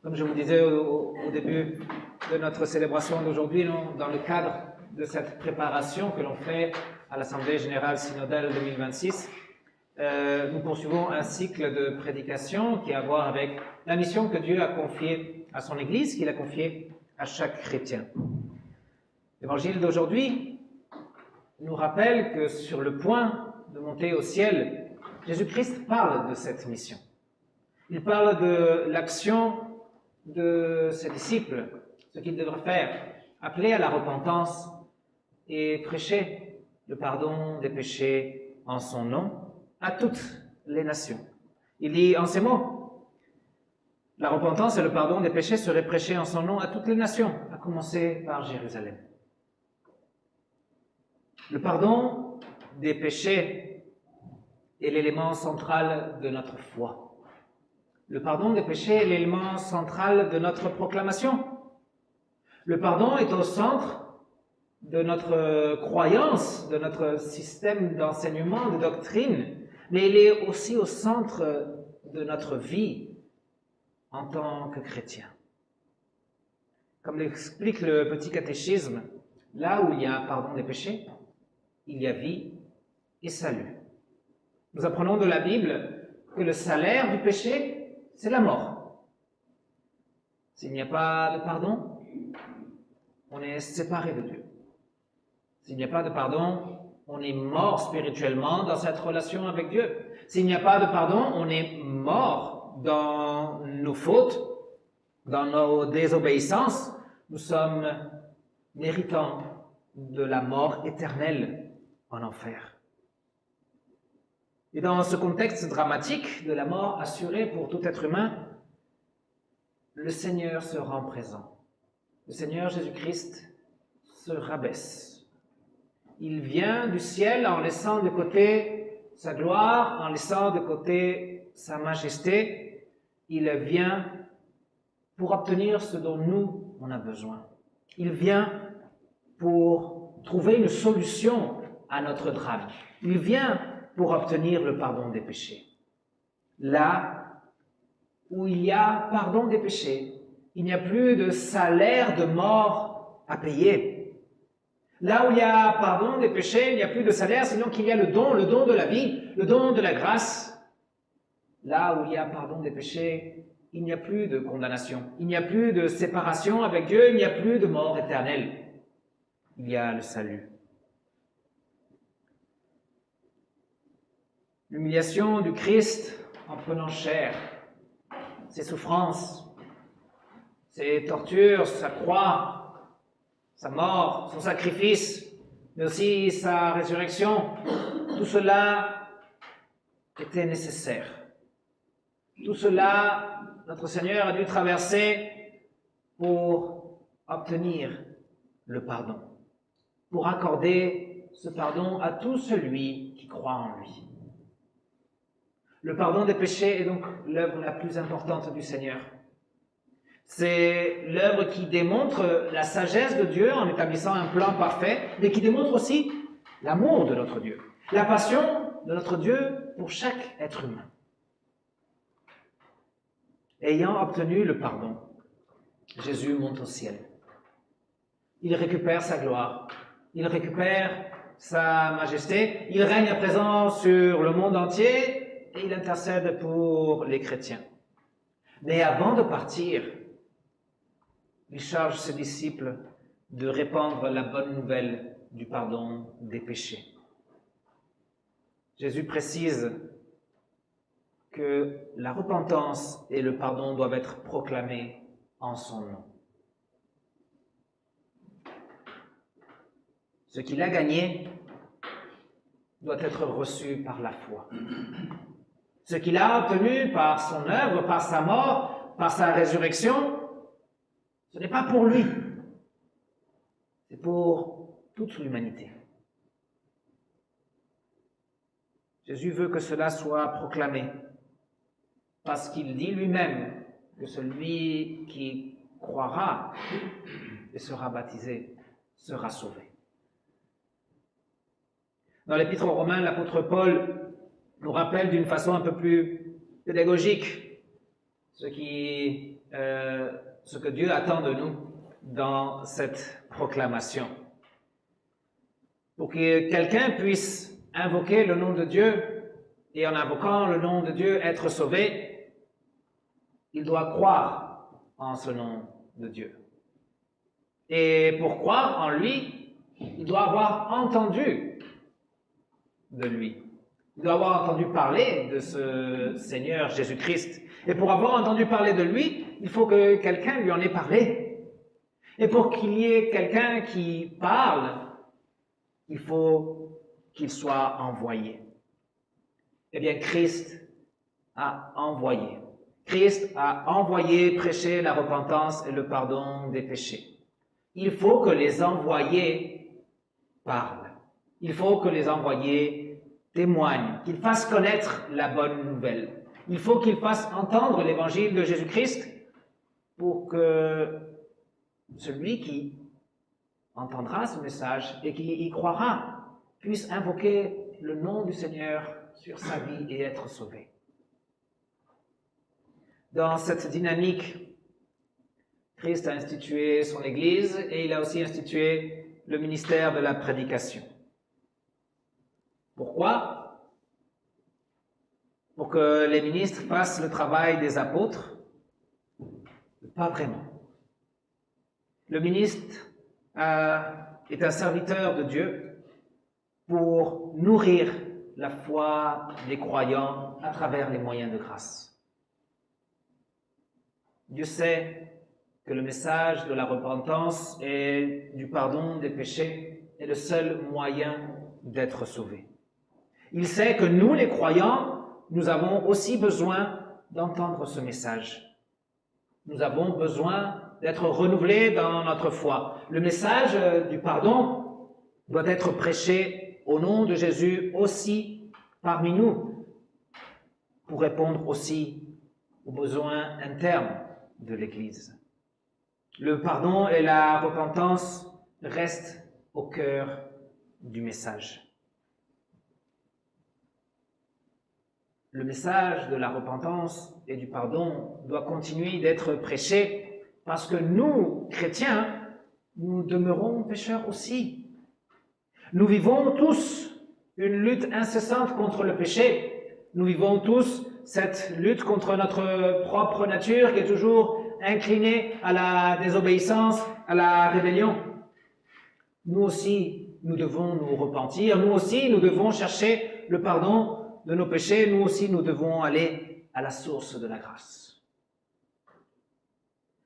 Comme je vous disais au début de notre célébration d'aujourd'hui, dans le cadre de cette préparation que l'on fait à l'Assemblée Générale Synodale 2026, nous poursuivons un cycle de prédication qui a à voir avec la mission que Dieu a confiée à son Église, qu'il a confiée à chaque chrétien. L'Évangile d'aujourd'hui nous rappelle que sur le point de monter au ciel, Jésus-Christ parle de cette mission. Il parle de l'action de ses disciples, ce qu'ils devraient faire, appeler à la repentance et prêcher le pardon des péchés en son nom à toutes les nations. Il dit en ces mots, la repentance et le pardon des péchés seraient prêchés en son nom à toutes les nations, à commencer par Jérusalem. Le pardon des péchés est l'élément central de notre foi. Le pardon des péchés est l'élément central de notre proclamation. Le pardon est au centre de notre croyance, de notre système d'enseignement, de doctrine, mais il est aussi au centre de notre vie en tant que chrétien. Comme l'explique le petit catéchisme, là où il y a pardon des péchés, il y a vie et salut. Nous apprenons de la Bible que le salaire du péché, c'est la mort. S'il n'y a pas de pardon, on est séparé de Dieu. S'il n'y a pas de pardon, on est mort spirituellement dans cette relation avec Dieu. S'il n'y a pas de pardon, on est mort dans nos fautes, dans nos désobéissances. Nous sommes méritants de la mort éternelle en enfer. Et dans ce contexte dramatique de la mort assurée pour tout être humain, le Seigneur se rend présent. Le Seigneur Jésus-Christ se rabaisse. Il vient du ciel en laissant de côté sa gloire, en laissant de côté sa majesté. Il vient pour obtenir ce dont nous, on a besoin. Il vient pour trouver une solution à notre drame. Il vient pour obtenir le pardon des péchés. Là où il y a pardon des péchés, il n'y a plus de salaire de mort à payer. Là où il y a pardon des péchés, il n'y a plus de salaire, sinon qu'il y a le don de la vie, le don de la grâce. Là où il y a pardon des péchés, il n'y a plus de condamnation, il n'y a plus de séparation avec Dieu, il n'y a plus de mort éternelle. Il y a le salut. L'humiliation du Christ en prenant chair, ses souffrances, ses tortures, sa croix, sa mort, son sacrifice, mais aussi sa résurrection, tout cela était nécessaire. Tout cela, notre Seigneur a dû traverser pour obtenir le pardon, pour accorder ce pardon à tout celui qui croit en lui. Le pardon des péchés est donc l'œuvre la plus importante du Seigneur. C'est l'œuvre qui démontre la sagesse de Dieu en établissant un plan parfait, mais qui démontre aussi l'amour de notre Dieu, la passion de notre Dieu pour chaque être humain. Ayant obtenu le pardon, Jésus monte au ciel. Il récupère sa gloire, il récupère sa majesté, il règne à présent sur le monde entier, et il intercède pour les chrétiens. Mais avant de partir, il charge ses disciples de répandre la bonne nouvelle du pardon des péchés. Jésus précise que la repentance et le pardon doivent être proclamés en son nom. Ce qu'il a gagné doit être reçu par la foi. Ce qu'il a obtenu par son œuvre, par sa mort, par sa résurrection, ce n'est pas pour lui, c'est pour toute l'humanité. Jésus veut que cela soit proclamé, parce qu'il dit lui-même que celui qui croira et sera baptisé sera sauvé. Dans l'Épître aux Romains, l'apôtre Paul nous rappelle d'une façon un peu plus pédagogique ce que Dieu attend de nous dans cette proclamation. Pour que quelqu'un puisse invoquer le nom de Dieu et en invoquant le nom de Dieu être sauvé, il doit croire en ce nom de Dieu. Et pour croire en lui, il doit avoir entendu de lui. Il doit avoir entendu parler de ce Seigneur Jésus-Christ. Et pour avoir entendu parler de lui, il faut que quelqu'un lui en ait parlé. Et pour qu'il y ait quelqu'un qui parle, il faut qu'il soit envoyé. Eh bien, Christ a envoyé. Christ a envoyé prêcher la repentance et le pardon des péchés. Il faut que les envoyés parlent. Il faut que les envoyés témoignent, qu'ils fassent connaître la bonne nouvelle. Il faut qu'ils fassent entendre l'évangile de Jésus-Christ pour que celui qui entendra ce message et qui y croira puisse invoquer le nom du Seigneur sur sa vie et être sauvé. Dans cette dynamique, Christ a institué son Église et il a aussi institué le ministère de la prédication. Pourquoi? Pour que les ministres fassent le travail des apôtres? Pas vraiment. Le ministre est un serviteur de Dieu pour nourrir la foi des croyants à travers les moyens de grâce. Dieu sait que le message de la repentance et du pardon des péchés est le seul moyen d'être sauvés. Il sait que nous, les croyants, nous avons aussi besoin d'entendre ce message. Nous avons besoin d'être renouvelés dans notre foi. Le message du pardon doit être prêché au nom de Jésus aussi parmi nous, pour répondre aussi aux besoins internes de l'Église. Le pardon et la repentance restent au cœur du message. Le message de la repentance et du pardon doit continuer d'être prêché parce que nous, chrétiens, nous demeurons pécheurs aussi. Nous vivons tous une lutte incessante contre le péché. Nous vivons tous cette lutte contre notre propre nature qui est toujours inclinée à la désobéissance, à la rébellion. Nous aussi, nous devons nous repentir. Nous aussi, nous devons chercher le pardon de nos péchés. Nous aussi, nous devons aller à la source de la grâce.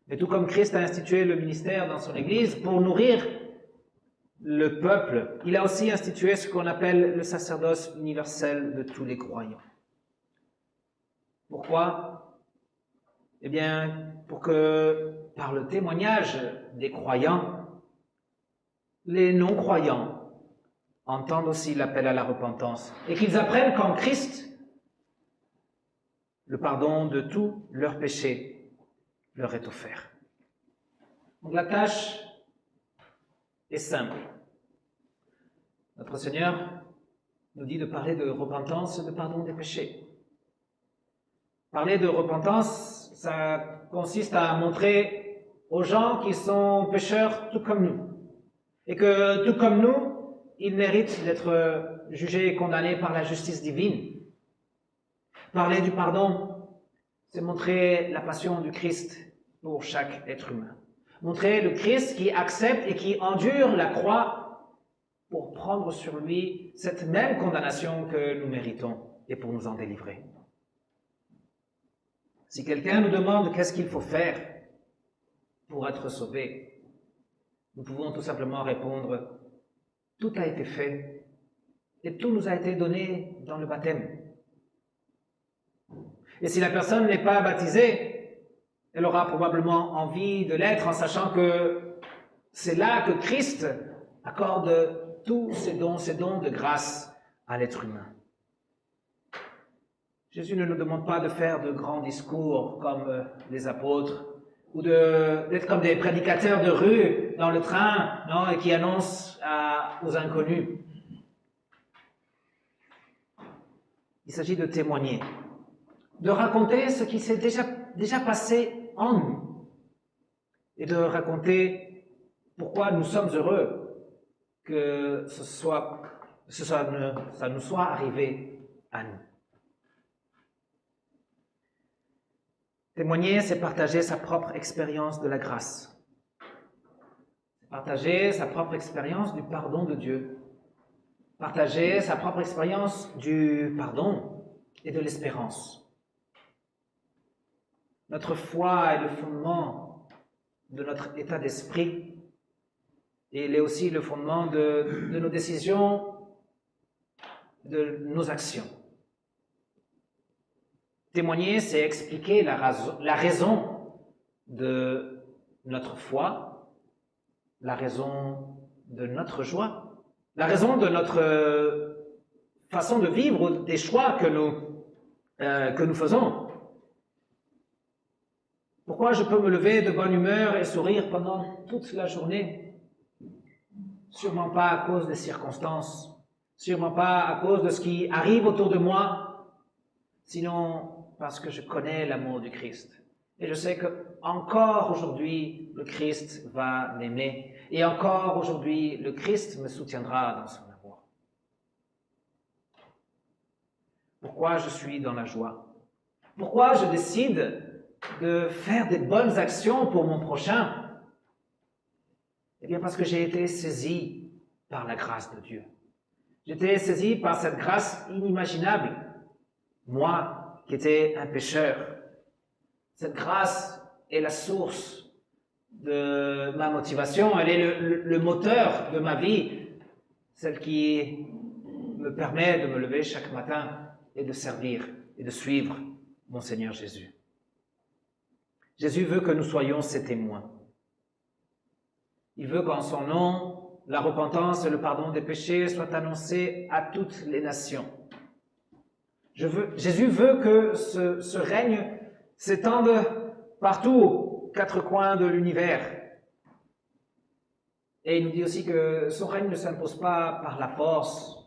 Et tout comme Christ a institué le ministère dans son Église pour nourrir le peuple, il a aussi institué ce qu'on appelle le sacerdoce universel de tous les croyants. Pourquoi? Eh bien, pour que, par le témoignage des croyants, les non-croyants entendent aussi l'appel à la repentance et qu'ils apprennent qu'en Christ, le pardon de tous leurs péchés leur est offert. Donc la tâche est simple. Notre Seigneur nous dit de parler de repentance et de pardon des péchés. Parler de repentance, ça consiste à montrer aux gens qui sont pécheurs tout comme nous. Et que tout comme nous, ils méritent d'être jugés et condamnés par la justice divine. Parler du pardon, c'est montrer la passion du Christ pour chaque être humain. Montrer le Christ qui accepte et qui endure la croix pour prendre sur lui cette même condamnation que nous méritons et pour nous en délivrer. Si quelqu'un nous demande qu'est-ce qu'il faut faire pour être sauvé, nous pouvons tout simplement répondre « Tout a été fait et tout nous a été donné dans le baptême. » Et si la personne n'est pas baptisée, elle aura probablement envie de l'être en sachant que c'est là que Christ accorde tous ces dons de grâce à l'être humain. Jésus ne nous demande pas de faire de grands discours comme les apôtres ou d'être comme des prédicateurs de rue dans le train, non, et qui annoncent aux inconnus. Il s'agit de témoigner, de raconter ce qui s'est déjà déjà passé en nous et de raconter pourquoi nous sommes heureux que ça nous soit arrivé à nous. Témoigner, c'est partager sa propre expérience de la grâce. Partager sa propre expérience du pardon de Dieu. Partager sa propre expérience du pardon et de l'espérance. Notre foi est le fondement de notre état d'esprit et il est aussi le fondement de nos décisions, de nos actions. Témoigner, c'est expliquer la raison de notre foi, la raison de notre joie, la raison de notre façon de vivre, des choix que nous faisons. Pourquoi je peux me lever de bonne humeur et sourire pendant toute la journée? Sûrement pas à cause des circonstances, sûrement pas à cause de ce qui arrive autour de moi, sinon parce que je connais l'amour du Christ. Et je sais que encore aujourd'hui, le Christ va m'aimer. Et encore aujourd'hui, le Christ me soutiendra dans son amour. Pourquoi je suis dans la joie? Pourquoi je décide de faire des bonnes actions pour mon prochain? Eh bien, parce que j'ai été saisi par la grâce de Dieu. J'ai été saisi par cette grâce inimaginable. Moi, qui était un pécheur. Cette grâce est la source de ma motivation, elle est le moteur de ma vie, celle qui me permet de me lever chaque matin et de servir et de suivre mon Seigneur Jésus. Jésus veut que nous soyons ses témoins. Il veut qu'en son nom, la repentance et le pardon des péchés soient annoncés à toutes les nations. Jésus veut que ce règne s'étende partout, aux quatre coins de l'univers. Et il nous dit aussi que son règne ne s'impose pas par la force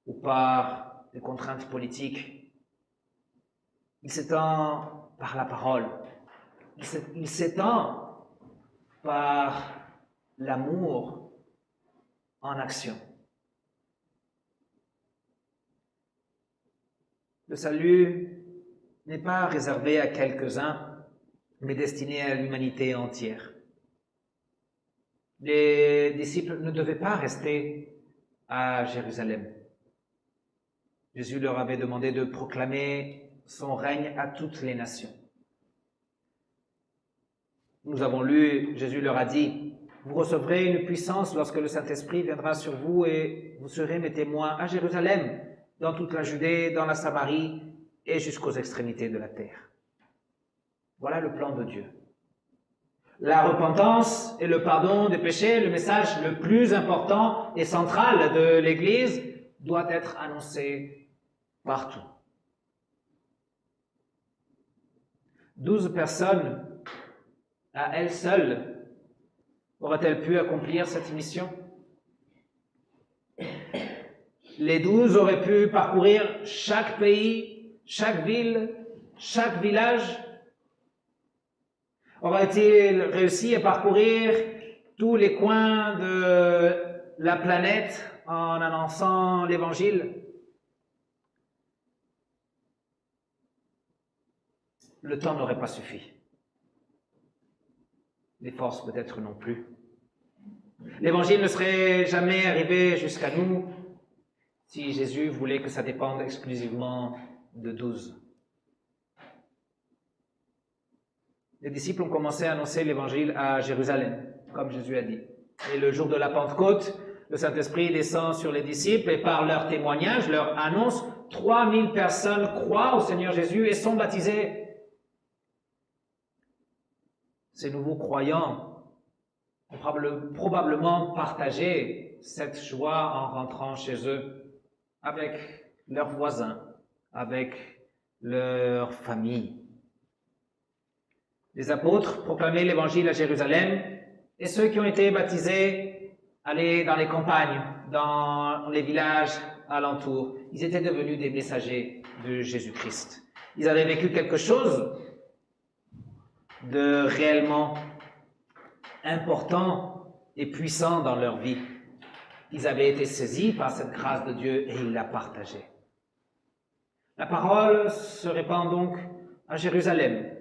ou par des contraintes politiques. Il s'étend par la parole. Il s'étend par l'amour en action. Le salut n'est pas réservé à quelques-uns, mais destiné à l'humanité entière. Les disciples ne devaient pas rester à Jérusalem. Jésus leur avait demandé de proclamer son règne à toutes les nations. Nous avons lu, Jésus leur a dit, « Vous recevrez une puissance lorsque le Saint-Esprit viendra sur vous et vous serez mes témoins à Jérusalem, dans toute la Judée, dans la Samarie et jusqu'aux extrémités de la terre. » Voilà le plan de Dieu. La repentance et le pardon des péchés, le message le plus important et central de l'Église, doit être annoncé partout. 12 personnes, à elles seules, auraient-elles pu accomplir cette mission? Les 12 auraient pu parcourir chaque pays, chaque ville, chaque village. Auraient-ils réussi à parcourir tous les coins de la planète en annonçant l'Évangile? Le temps n'aurait pas suffi. Les forces peut-être non plus. L'Évangile ne serait jamais arrivé jusqu'à nous si Jésus voulait que ça dépende exclusivement de 12. Les disciples ont commencé à annoncer l'Évangile à Jérusalem, comme Jésus a dit. Et le jour de la Pentecôte, le Saint-Esprit descend sur les disciples et par leur témoignage, leur annonce, 3000 personnes croient au Seigneur Jésus et sont baptisées. Ces nouveaux croyants ont probablement partagé cette joie en rentrant chez eux, avec leurs voisins, avec leur famille. Les apôtres proclamaient l'Évangile à Jérusalem et ceux qui ont été baptisés allaient dans les campagnes, dans les villages alentours. Ils étaient devenus des messagers de Jésus-Christ. Ils avaient vécu quelque chose de réellement important et puissant dans leur vie. Ils avaient été saisis par cette grâce de Dieu et ils la partageaient. La parole se répand donc à Jérusalem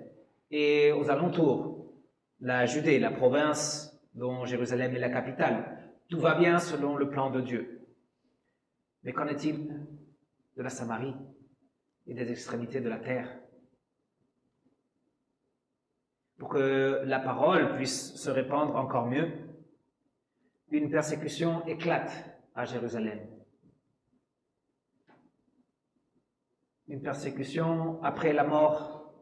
et aux alentours, la Judée, la province dont Jérusalem est la capitale. Tout va bien selon le plan de Dieu. Mais qu'en est-il de la Samarie et des extrémités de la terre? Pour que la parole puisse se répandre encore mieux, une persécution éclate à Jérusalem. Une persécution après la mort,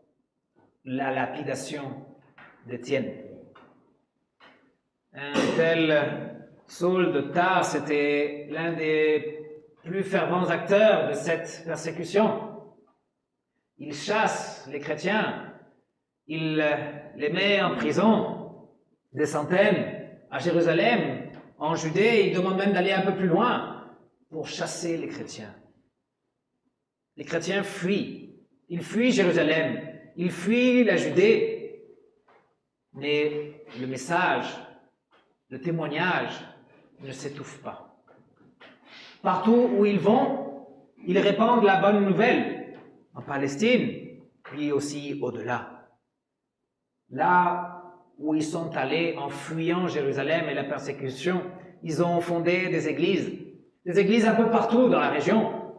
la lapidation d'Étienne. Un tel Saul de Tarse était l'un des plus fervents acteurs de cette persécution. Il chasse les chrétiens, il les met en prison, des centaines, à Jérusalem, en Judée. Il demande même d'aller un peu plus loin pour chasser les chrétiens. Les chrétiens fuient. Ils fuient Jérusalem, ils fuient la Judée. Mais le message, le témoignage ne s'étouffe pas. Partout où ils vont, ils répandent la bonne nouvelle, en Palestine, puis aussi au-delà. Là où ils sont allés en fuyant Jérusalem et la persécution, ils ont fondé des églises un peu partout dans la région.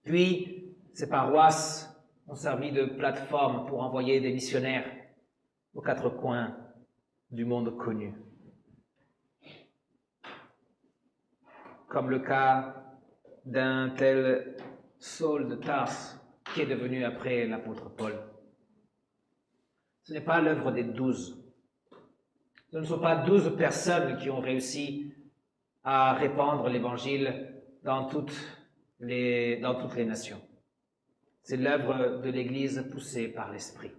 Puis, ces paroisses ont servi de plateforme pour envoyer des missionnaires aux quatre coins du monde connu. Comme le cas d'un tel Saul de Tarse qui est devenu après l'apôtre Paul. Ce n'est pas l'œuvre des 12. Ce ne sont pas 12 personnes qui ont réussi à répandre l'évangile dans toutes les nations. C'est l'œuvre de l'Église poussée par l'Esprit.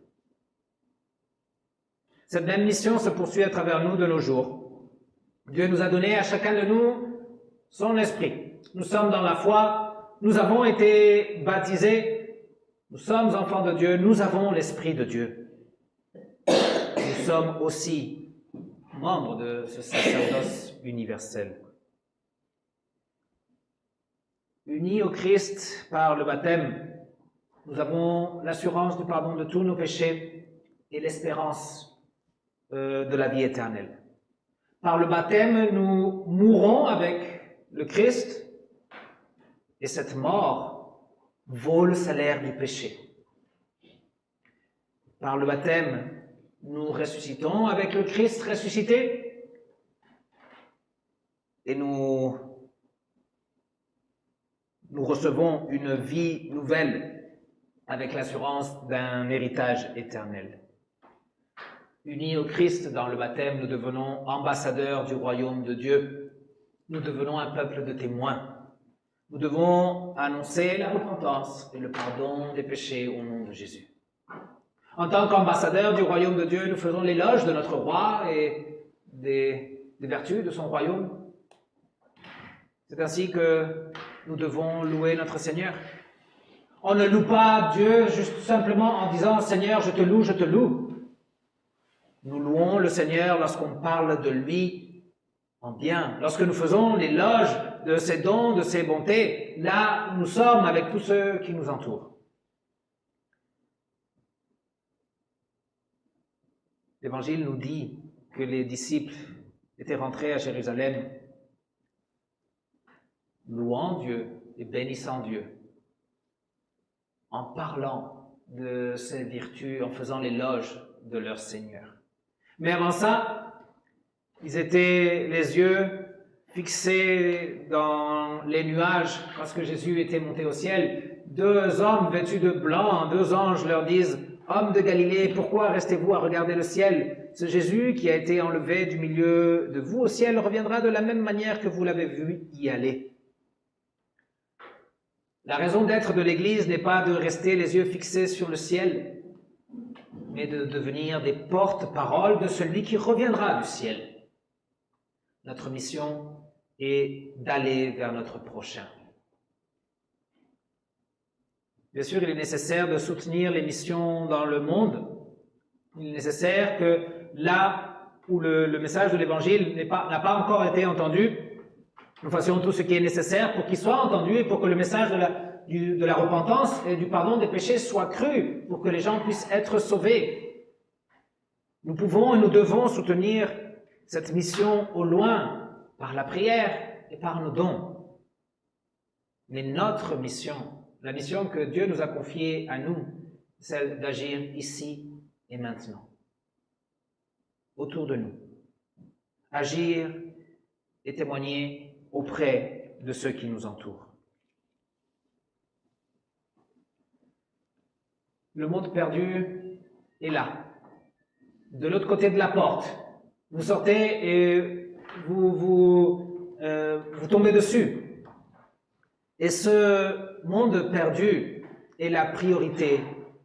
Cette même mission se poursuit à travers nous de nos jours. Dieu nous a donné à chacun de nous son esprit. Nous sommes dans la foi, nous avons été baptisés, nous sommes enfants de Dieu, nous avons l'Esprit de Dieu. Nous sommes aussi membres de ce sacerdoce universel. Unis au Christ par le baptême, nous avons l'assurance du pardon de tous nos péchés et l'espérance de la vie éternelle. Par le baptême, nous mourons avec le Christ et cette mort vaut le salaire du péché. Par le baptême, nous ressuscitons avec le Christ ressuscité et nous recevons une vie nouvelle avec l'assurance d'un héritage éternel. Unis au Christ dans le baptême, nous devenons ambassadeurs du royaume de Dieu. Nous devenons un peuple de témoins. Nous devons annoncer la repentance et le pardon des péchés au nom de Jésus. En tant qu'ambassadeurs du royaume de Dieu, nous faisons l'éloge de notre roi et des vertus de son royaume. C'est ainsi que nous devons louer notre Seigneur. On ne loue pas Dieu juste simplement en disant « Seigneur, je te loue, je te loue ». Nous louons le Seigneur lorsqu'on parle de lui en bien, lorsque nous faisons l'éloge de ses dons, de ses bontés, là où nous sommes avec tous ceux qui nous entourent. L'Évangile nous dit que les disciples étaient rentrés à Jérusalem louant Dieu et bénissant Dieu, en parlant de ses vertus, en faisant l'éloge de leur Seigneur. Mais avant ça, ils étaient les yeux fixés dans les nuages lorsque Jésus était monté au ciel. Deux hommes vêtus de blanc, deux anges leur disent « Hommes de Galilée, pourquoi restez-vous à regarder le ciel? Ce Jésus qui a été enlevé du milieu de vous au ciel reviendra de la même manière que vous l'avez vu y aller. » La raison d'être de l'Église n'est pas de rester les yeux fixés sur le ciel, mais de devenir des porte-paroles de celui qui reviendra du ciel. Notre mission est d'aller vers notre prochain. Bien sûr, il est nécessaire de soutenir les missions dans le monde, Il est nécessaire que là où le message de l'Évangile n'a pas encore été entendu, nous fassions tout ce qui est nécessaire pour qu'il soit entendu et pour que le message de la repentance et du pardon des péchés soit cru, pour que les gens puissent être sauvés. Nous pouvons et nous devons soutenir cette mission au loin par la prière et par nos dons. Mais notre mission, la mission que Dieu nous a confiée à nous, celle d'agir ici et maintenant, autour de nous. Agir et témoigner auprès de ceux qui nous entourent. Le monde perdu est là, de l'autre côté de la porte. Vous sortez et vous tombez dessus. Et ce monde perdu est la priorité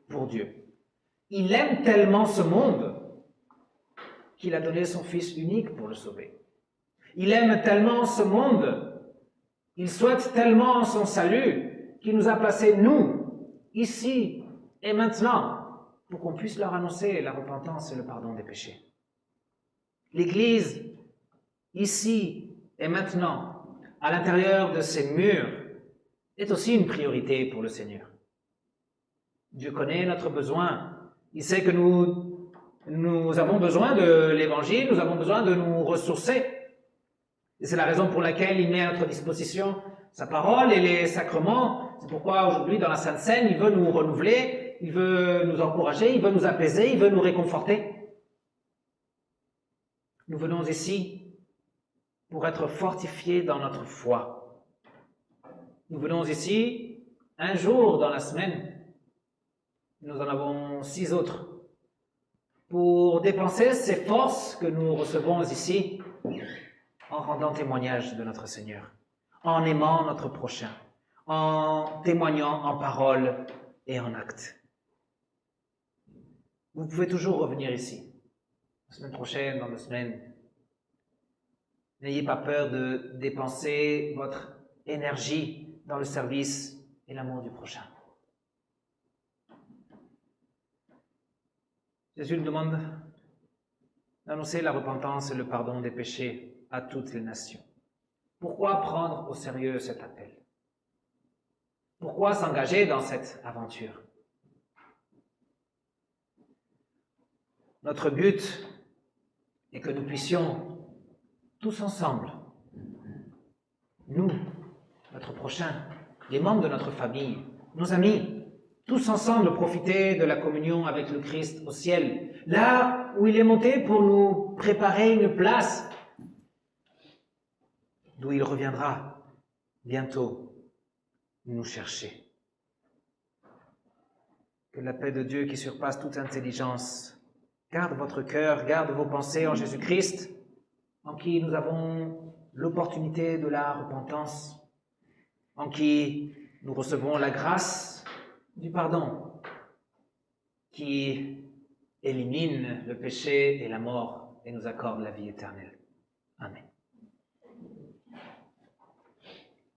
pour Dieu. Il aime tellement ce monde qu'il a donné son Fils unique pour le sauver. Il aime tellement ce monde, il souhaite tellement son salut, qu'il nous a placés, nous, ici et maintenant, pour qu'on puisse leur annoncer la repentance et le pardon des péchés. L'Église, ici et maintenant, à l'intérieur de ces murs, est aussi une priorité pour le Seigneur. Dieu connaît notre besoin. Il sait que nous avons besoin de l'Évangile, nous avons besoin de nous ressourcer. Et c'est la raison pour laquelle il met à notre disposition sa parole et les sacrements. C'est pourquoi aujourd'hui, dans la Sainte Seine, il veut nous renouveler, il veut nous encourager, il veut nous apaiser, il veut nous réconforter. Nous venons ici pour être fortifiés dans notre foi. Nous venons ici un jour dans la semaine. Nous en avons 6 autres. Pour dépenser ces forces que nous recevons ici en rendant témoignage de notre Seigneur, en aimant notre prochain, en témoignant en parole et en acte. Vous pouvez toujours revenir ici, la semaine prochaine, dans 2 semaines. N'ayez pas peur de dépenser votre énergie dans le service et l'amour du prochain. Jésus nous demande d'annoncer la repentance et le pardon des péchés à toutes les nations. Pourquoi prendre au sérieux cet appel? Pourquoi s'engager dans cette aventure? Notre but est que nous puissions tous ensemble, nous, notre prochain, les membres de notre famille, nos amis, tous ensemble profiter de la communion avec le Christ au ciel, là où il est monté pour nous préparer une place, d'où il reviendra bientôt nous chercher. Que la paix de Dieu qui surpasse toute intelligence garde votre cœur, garde vos pensées en Jésus-Christ, en qui nous avons l'opportunité de la repentance, en qui nous recevons la grâce du pardon, qui élimine le péché et la mort et nous accorde la vie éternelle. Amen.